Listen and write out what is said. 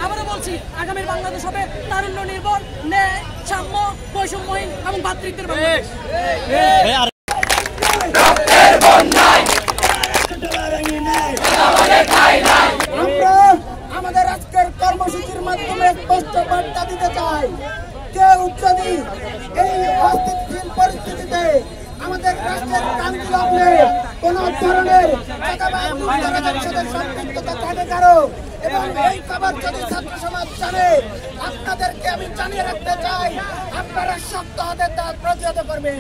আবারও বলছি, আগামীর বাংলাদেশ হবে তারুণ্য নির্ভর, ন্যায়, সাম্য, বৈষম্যহীন এবং ভ্রাতৃত্বের বাংলাদেশ। আমরা আমাদের আজকের কর্মসূচির মাধ্যমে স্পষ্ট বার্তা দিতে চাই, কেউ যদি এই অস্থিতিশীল পরিস্থিতিতে আমাদের রাষ্ট্রের কান্তি লগ্নে কোন ধরনের সম্পৃক্ততা থাকে কারো, এবং এই খবর যদি ছাত্র সমাজ জানে, আপনাদেরকে আমি জানিয়ে রাখতে চাই, আপনারা শক্ত হাতে তা প্রতিহত করবেন।